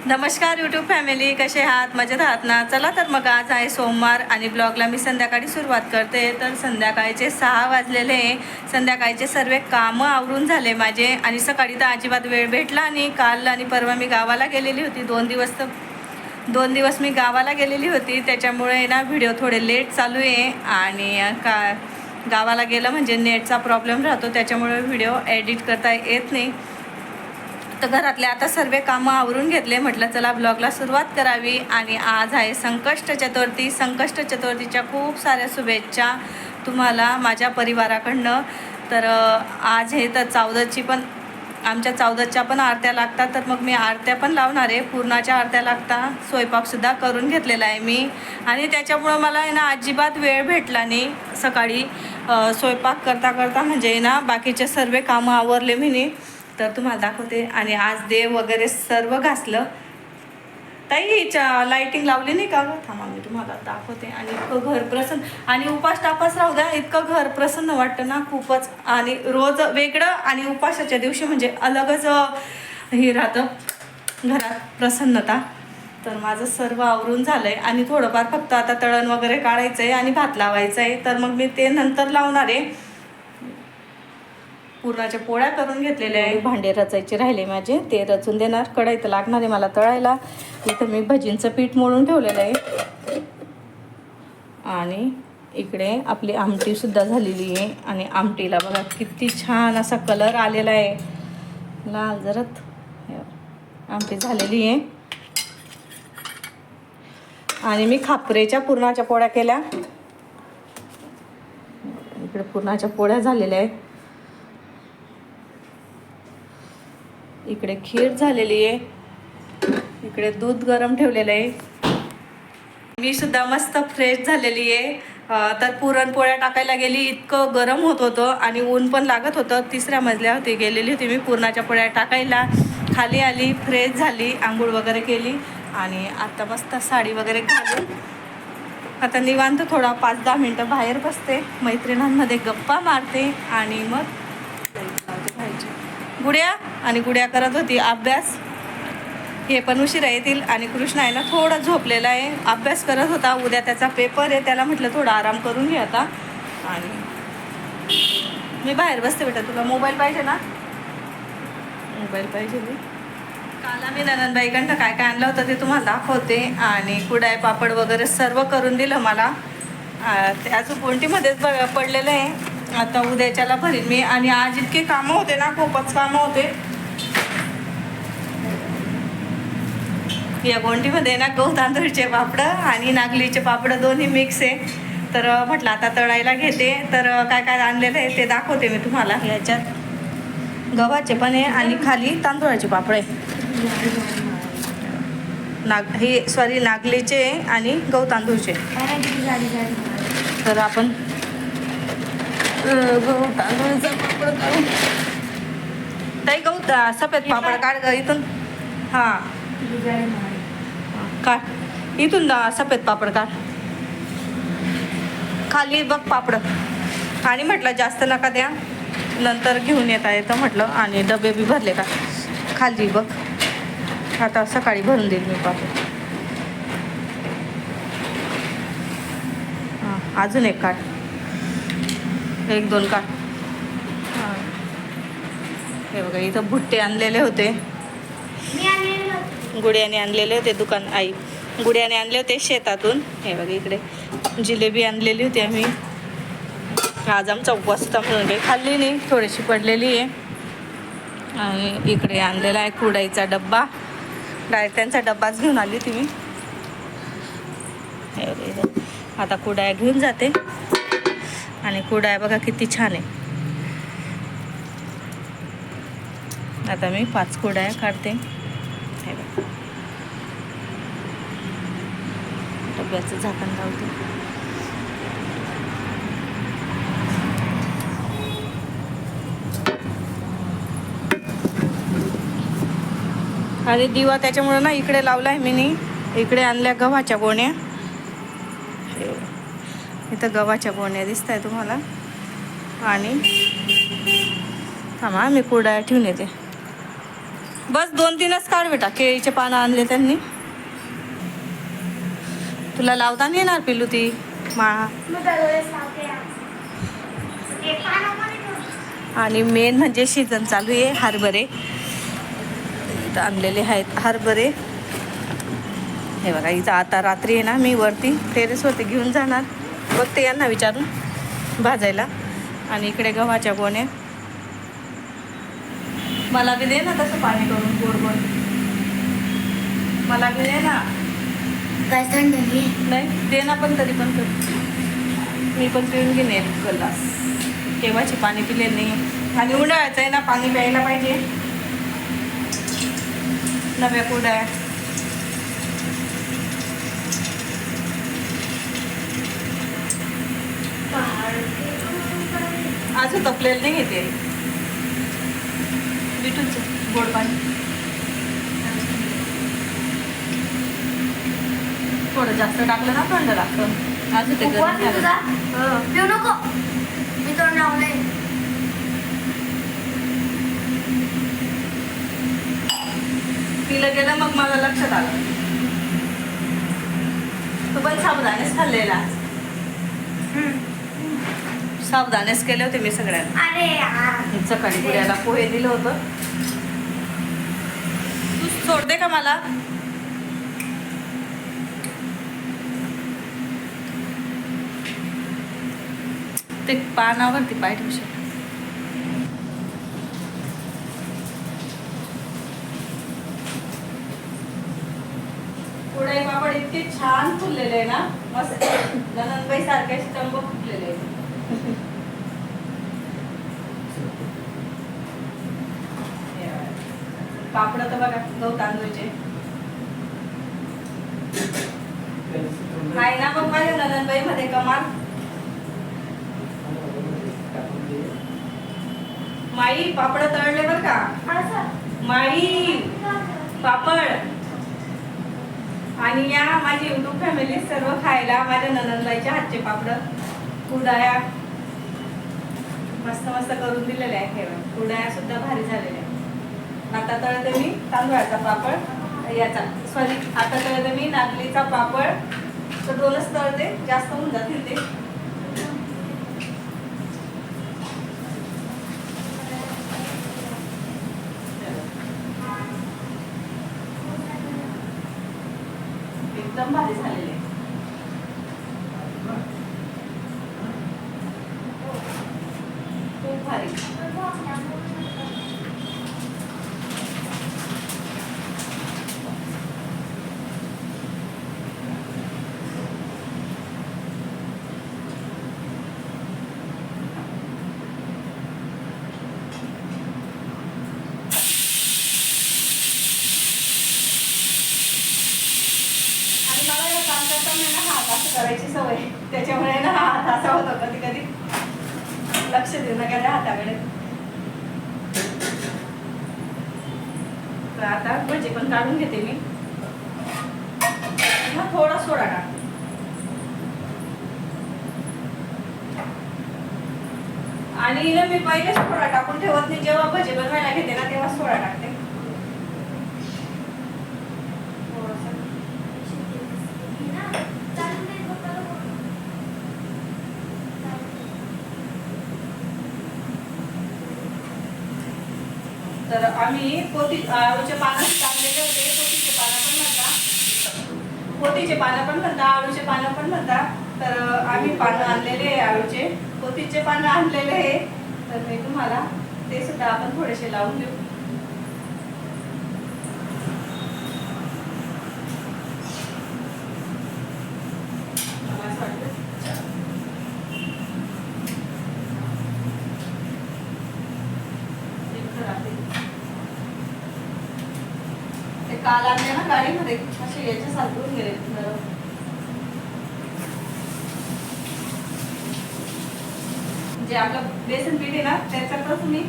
नमस्कार YouTube family, कसे आहात? मजेत आहात ना? चला तर मग आज आहे सोमवार आणि ब्लॉगला मी संध्याकाळी सुरुवात करते. तर संध्याकाळचे 6 वाजलेले. संध्याकाळचे सर्व कामं आवरून झाले माझे आणि सकाळी तर अजिबात वेळ भेटला आणि काल आणि परवा मी गावाला गेलेली होती. 2 दिवस मी गावाला गेलेली होती, त्याच्यामुळे ना व्हिडिओ थोडे लेट चालू आहे आणि गावाला गेलं म्हणजे नेटचा प्रॉब्लेम राहतो, त्याच्यामुळे व्हिडिओ एडिट करता येत नाही. तर घरातले आता सर्व कामं आवरून घेतले. म्हटलं चला ब्लॉगला सुरुवात करावी आणि आज आहे संकष्ट चतुर्थी. संकष्ट चतुर्थीच्या खूप साऱ्या शुभेच्छा तुम्हाला माझ्या परिवाराकडनं. तर आज हे तर चौदसची पण आमच्या चौदसच्या पण आरत्या लागतात, तर मग मी आरत्या पण लावणार आहे. पूर्णाच्या आरत्या लागतात. स्वयंपाकसुद्धा करून घेतलेला आहे मी आणि त्याच्यामुळं मला आहे ना अजिबात वेळ भेटला नाही. सकाळी स्वयंपाक करता करता म्हणजे ना बाकीचे सर्व कामं आवरले मी, तर तुम्हाला दाखवते. आणि आज देव वगैरे सर्व घासलं. ताई हिच्या लाईटिंग लावली नाही का गं? थांबा मी तुम्हाला दाखवते. आणि इतकं घर प्रसन्न आणि उपास टापास राहू द्या, इतकं घर प्रसन्न वाटतं ना खूपच. आणि रोज वेगळं आणि उपासाच्या दिवशी म्हणजे अलगच हे राहतं घरात प्रसन्नता. तर माझं सर्व आवरून झालं आहे आणि थोडंफार फक्त आता तळण वगैरे काढायचं आहे आणि भात लावायचं आहे, तर मग मी ते नंतर लावणार आहे. पुरणाच्या पोळ्या करून घेतलेल्या आहे. भांडे रचायचे राहिले माझे, ते रचून देणार. कढईत लागणार आहे मला तळायला. इथं मी भजींचं पीठ मळून ठेवलेलं आहे आणि इकडे आपली आमटीसुद्धा झालेली आहे. आणि आमटीला बघा किती छान असा कलर आलेला आहे, लाल जरत. आमटी झालेली आहे आणि मी खापरेच्या पुरणाच्या पोळ्या केल्या. इकडे पुरणाच्या पोळ्या झालेल्या आहेत. इकडे खीर झालेली आहे. इकडे दूध गरम ठेवलेलं आहे. मी सुद्धा मस्त फ्रेश झालेली आहे. तर पुरणपोळ्या टाकायला गेली, इतकं गरम होत होतं आणि ऊन पण लागत होतं. 3ऱ्या मजल्यावरती गेलेली होती मी पुरणाच्या पोळ्या टाकायला. खाली आली, फ्रेश झाली, आंघोळ वगैरे केली आणि आता मस्त साडी वगैरे घालून आता निवांत थोडा 5-10 मिनटं बाहेर बसते, मैत्रिणींमध्ये गप्पा मारते आणि मग गुड्या करत होती अभ्यास. हे पण उशिरा येतील. आणि कृष्ण आहे ना थोडा झोपलेला आहे, अभ्यास करत होता. उद्या त्याचा पेपर आहे, त्याला म्हटलं थोडा आराम करून घे आता. आणि मी बाहेर बसते. बेटा तुला मोबाईल पाहिजे ना? मोबाईल पाहिजे मी. काल आम्ही ननंदबाईकडनं काय काय आणलं होतं ते तुम्हाला दाखवते. आणि कुडाय पापड वगैरे सर्व करून दिलं मला. ते अजून कोणतीमध्येच पडलेलं आहे. आता उद्याच्याला भरीन मी. आणि आज इतके कामं होते ना, खूपच कामं होते. या गोंटीमध्ये ना गहू तांदूळचे पापडं आणि नागलीचे पापडं दोन्ही मिक्स आहे. तर म्हटलं आता तळायला घेते. तर काय काय आणलेलं आहे ते दाखवते मी तुम्हाला. याच्यात गव्हाचे पण आहे आणि खाली तांदूळाचे पापड आहे. नागलीचे आणि गहू तांदूळचे. तर आपण गहू तांदूळचा पापड काढू. ताई गहू सफेद पापड काढ इथून. हां काढ इथून, सफेद पापड काढ. खाली बघ पापड. आणि म्हटलं जास्त नका द्या, नंतर घेऊन येता येतं म्हटलं. आणि डबे बी भरले का खाली बघ. आता सकाळी भरून देईल मी पापड. हां अजून एक काढ, 1-2 काढ. हां हे बघा इथं भुट्टे आणलेले होते, गुड्याने आणलेले होते. गुड्याने आणले होते शेतातून. हे बघा इकडे जिलेबी आणलेली होती आम्ही. आज आमचा उपवास होता म्हणून काही खाल्ली नाही, थोडीशी पडलेली आहे. आणि इकडे आणलेला आहे कुडाईचा डब्बा. डायरेक्ट त्यांचा डब्बाच घेऊन आली होती मी. हे बघा आता कुडाया घेऊन जाते. आणि कुडाया बघा किती छान आहे. आता मी 5 कुडाया काढते. हे बघा डब्याचं झाकण लावते. आणि दिवा त्याच्यामुळे ना इकडे लावला आहे मी. इकडे आणल्या गव्हाच्या गोण्या. इथं गव्हाच्या गोण्या दिसत आहे तुम्हाला. आणि थांबा मी कुडाया ठेवून येते. बस 2-3च काढ बेटा. केळीचे पानं आणले त्यांनी. तुला लावता नाही येणार पिलू ती माळा. आणि मेन म्हणजे सीझन चालू आहे हरभरे. इथं आणलेले आहेत हरभरे. हे बघा इथं आता रात्री आहे ना, मी वरती टेरेसवरती घेऊन जाणार. बघते यांना विचारून भाजायला. आणि इकडे गव्हाच्या गोण्या. मला बी दे ना तसं पाणी करून गोड गोड. मला बी दे ना. काय थंड नाही दे ना, पण तरी पण कर. मी पण पिऊन घेणे एक ग्लास. केव्हाचे पाणी पिले नाही. आणि उन्हाळ्याचं आहे ना, पाणी प्यायला पाहिजे. नव्या कुड्या अजून तपलेलं नाही घेते. बिटूचं गोड पाणी थोडं जास्त टाकलं ना थंड लागतं. अजून ते पिऊ नको, मी तोंड लावलंय. पिलं गेलं मग मला लक्षात आलं. तू पण साबुदाणेच खाल्लेला. साबुदाणेच केले होते मी सगळ्यांना. अरे यार, सकाळी पुऱ्याला पोहे दिलं होतं. तू सोडते का मला. ते पानावरती पाय ठेवू शकतो. कुडाई पापड इतके छान फुललेले आहे ना, मस्त नंदबाई सारखे स्टंप फुटलेले आहे. पापड तर बघा गहू तांदूळचे नाही ना. मग माझ्या नंदबाई मध्ये कमाल. माई पापड तळले बर का. माई पापड. आणि या माझी युट्यूब फॅमिली सर्व खायला माझ्या ननंदबाईच्या हातचे पापड कुरडया मस्त मस्त करून दिलेले आहे. कुरडया सुद्धा भारी झालेल्या. आता तळते मी तांदूळाचा पापड. याचा सॉरी आता तळते मी नागलीचा पापड. तर 2च तळते, जास्त होऊन जातील ते. एकदम भारी झालेले. खूप भारी. करायची सवय, त्याच्यामुळे ना हात असा होतो कधी कधी. लक्ष देणं का हाताकडे. तर आता भजी पण काढून घेते मी. थोडा सोडा टाक. आणि ना मी पहिलेच सोडा टाकून ठेवत नाही. जेव्हा भजी बनवायला घेते ना तेव्हा सोडा टाकते. तर आम्ही आळूचे पानं टाकलेले होते. पोतीचे पानं पण म्हणता, पोतीचे पानं पण म्हणता, आळूचे पानं पण म्हणता. तर आम्ही पानं आणलेले आळूचे, पोतीचे पानं आणलेले आहे. तर मी तुम्हाला ते सुद्धा आपण थोडेसे लावून देऊ. काल आणले ना गाडीमध्ये असे याच्या सारखून गेले. जे आपलं बेसन पीठ आहे ना त्याच्यातच मी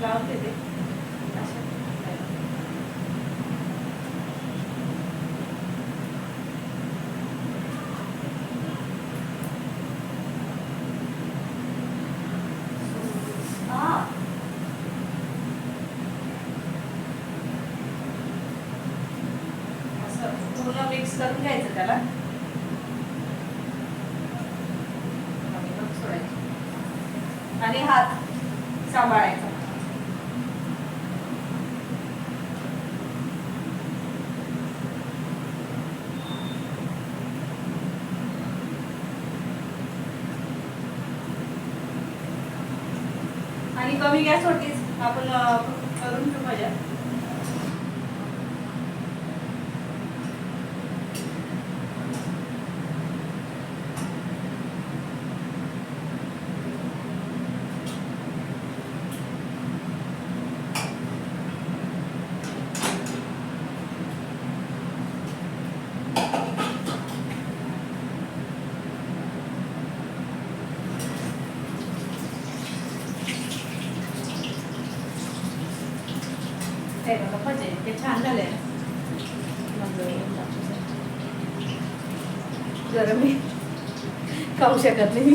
लावते ते. मिक्स करून घ्यायचं त्याला. सोडायचं आणि हात सांभाळायचा. आणि कमी गॅस होतीच आपण करून घेऊ मजा. ते बघा भजे ते छान झाले. गरम मी खाऊ शकत नाही,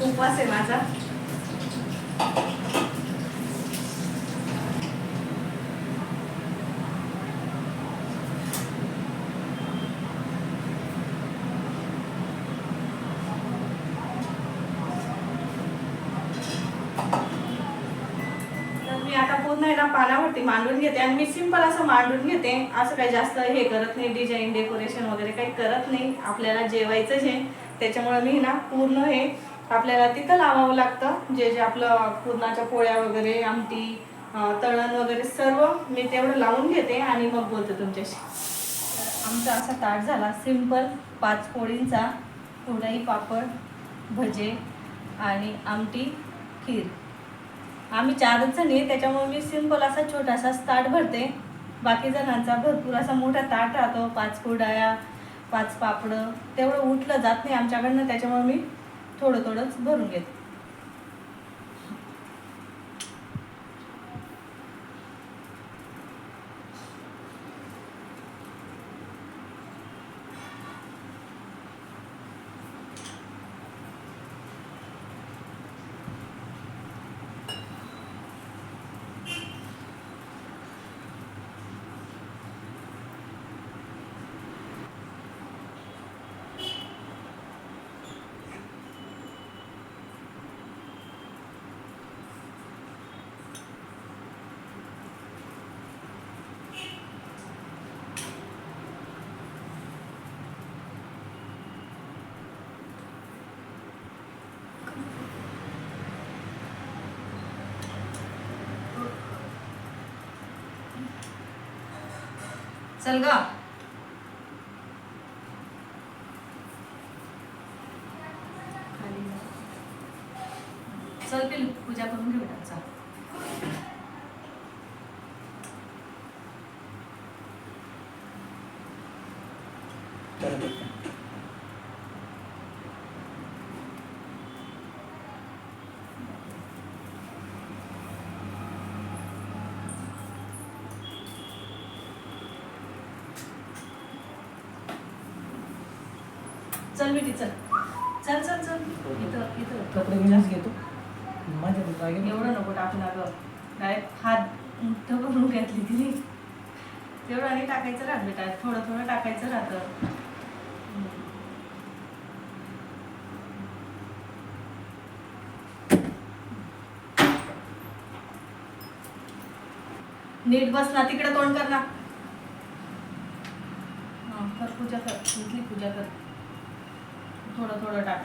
उपवास आहे माझा. मी आता पूर्ण आहे ना पानावरती मांडून घेते आणि मी सिंपल असं मांडून घेते. असं काही जास्त हे करत नाही, डिझाईन डेकोरेशन वगैरे काही करत नाही. आपल्याला जेवायचंच आहे त्याच्यामुळे मी ना पूर्ण हे आपल्याला तिथं लावावं लागतं. जे जे आपलं पूर्णाच्या पोळ्या वगैरे, आमटी, तळण वगैरे सर्व मी तेवढं लावून घेते आणि मग बोलते तुमच्याशी. आमचा असा ताट झाला सिंपल 5 पोळींचा, थोडाही पापड, भजे आणि आमटी, खीर. आम्ही 4च जणी आहे त्याच्यामुळे मी सिंपल असा छोटासा ताट भरते. बाकी जणांचा भरपूर असा मोठा ताट राहतो, 5 कुरडया, 5 पापडं, तेवढं उठलं जात नाही आमच्याकडनं. त्याच्यामुळे मी थोडं थोडंच भरून घेते. चल ग. चल पिलू पूजा करून घेऊ बेटा. चल. चल बेटी चल चल चल चल. इथं इथं कपडे घेऊनच घेतो माझ्या जागे. एवढं नको टाकू ना गं. डायरेक्ट हात मोठं करून घेतली तिने. तेवढं आणि टाकायचं राहत बेटा, थोडं थोडं टाकायचं राहतं. नीट बस ना, तिकडे तोंड कर ना. कर पूजा कर, इथली पूजा कर. थोडं थोडं टाक,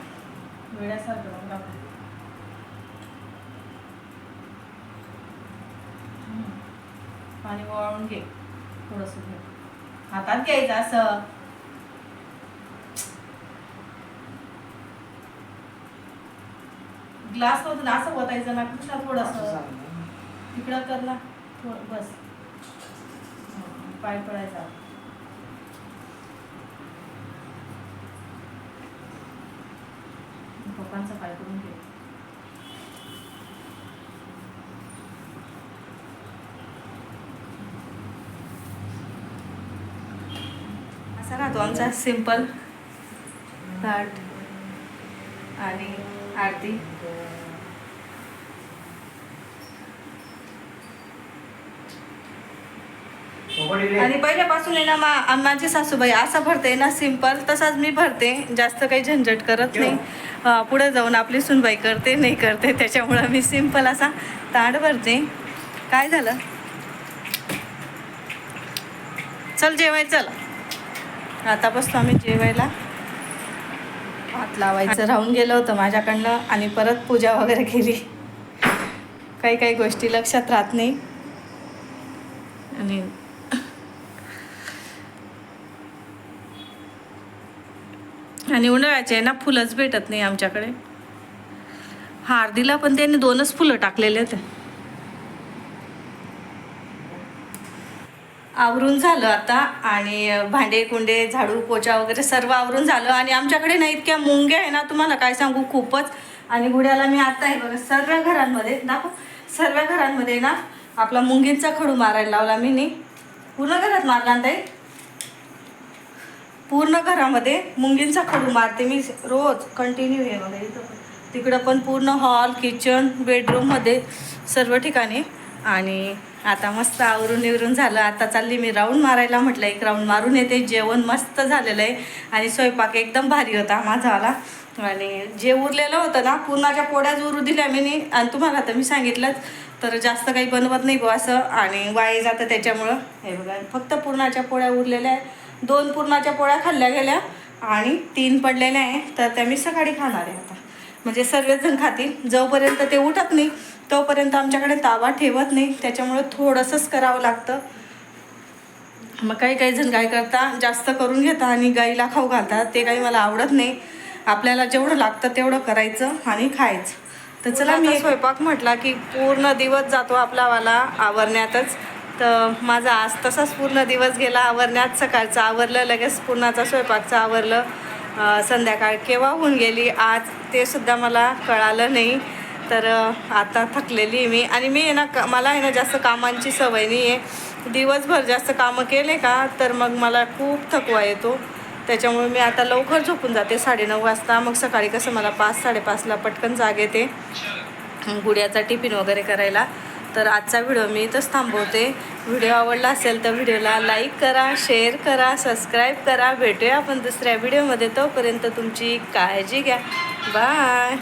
वेड्यासारखं टाक. पाणी वळवून घे थोडंसं. घे हातात घ्यायचं असं. ग्लास मधून असं ओतायचं ना कृष्णा. थोडंसं तिकडं कर ना. बस पाय पडायचा. पप्पांचा पाय करून घे. असा राहतो आमचा सिंपल ताट आणि आरती. आणि पहिल्यापासून आहे ना माझी सासूबाई असं भरते ना सिंपल, तसाच मी भरते, जास्त काही झंझट करत नाही. पुढे जाऊन आपली सुनबाई करते नाही करते, त्याच्यामुळं मी सिंपल असा ताट भरते. काय झालं, चल जेवाय चल. आता बसतो आम्ही जेवायला. हात लावायचं राहून गेलं होतं माझ्याकडनं आणि परत पूजा वगैरे केली. काही काही गोष्टी लक्षात राहत नाही. आणि उन्हाळ्याचे ना फुलंच भेटत नाही आमच्याकडे. हार दिला पण त्यांनी 2च फुलं टाकलेले होते. आवरून झालं आता आणि भांडे कुंडे झाडू पोचा वगैरे सर्व आवरून झालं. आणि आमच्याकडे ना इतक्या मुंग्या आहे ना, तुम्हाला काय सांगू, खूपच. आणि गुड्याला मी आता आहे बघा सर्व घरांमध्ये दाखव, सर्व घरांमध्ये ना आपला मुंगींचा खडू मारायला लावला मी नी. पूर्ण घरात मारला ना ताई, पूर्ण घरामध्ये मुंगींचा खडू मारते मी रोज कंटिन्यू. हे बघा इथं तिकडं पण पूर्ण हॉल किचन बेडरूममध्ये सर्व ठिकाणी. आणि आता मस्त आवरून निवरून झालं. आता चालली मी राऊंड मारायला, म्हटलं एक राऊंड मारून येते. जेवण मस्त झालेलं आहे आणि स्वयंपाक एकदम भारी होता माझावाला. आणि जे उरलेलं होतं ना पुरणाच्या पोळ्याच उरू दिल्या मी नी. आणि तुम्हाला तर मी सांगितलंच, तर जास्त काही बनवत नाही बुवा असं आणि वाया जातं त्याच्यामुळं. हे बघा फक्त पुरणाच्या पोळ्या उरलेल्या आहे. 2 पुरणाच्या पोळ्या खाल्ल्या गेल्या आणि 3 पडलेल्या आहे, तर त्या मी सकाळी खाणार आहे आता. म्हणजे सर्वजण खातील. जोपर्यंत ते उठत नाही तोपर्यंत आमच्याकडे तावा ठेवत नाही, त्याच्यामुळे थोडंसंच करावं लागतं. मग काही काही जण काय करता, जास्त करून घेता आणि गाईला खाऊ घालतात. ते काही मला आवडत नाही. आपल्याला जेवढं लागतं तेवढं करायचं आणि खायचं. तर चला, मी स्वयंपाक म्हटला की पूर्ण दिवस जातो आपलावाला आवरण्यातच. तर माझा आज तसाच पूर्ण दिवस गेला आवरण्यात. सकाळचं आवरलं, लगेच पुरणाचा स्वयंपाकचं आवरलं. संध्याकाळ केव्हा होऊन गेली आज ते सुद्धा मला कळालं नाही. तर आता थकलेली आहे मी. आणि मी आहे ना मला आहे ना जास्त कामांची सवय नाही आहे. दिवसभर जास्त कामं केले का तर मग मला खूप थकवा येतो. त्याच्यामुळे मी आता लवकर झोपून जाते 9:30 वाजता. मग सकाळी कसं मला 5-5:30ला पटकन जाग येते गुड्याचा टिफिन वगैरे करायला. तर आजचा व्हिडिओ मी इथंच थांबवते. व्हिडिओ आवडला असेल तर व्हिडिओला लाईक करा, शेअर करा, सबस्क्राईब करा. भेटूया आपण दुसऱ्या व्हिडिओमध्ये. तोपर्यंत तुमची काळजी घ्या. बाय.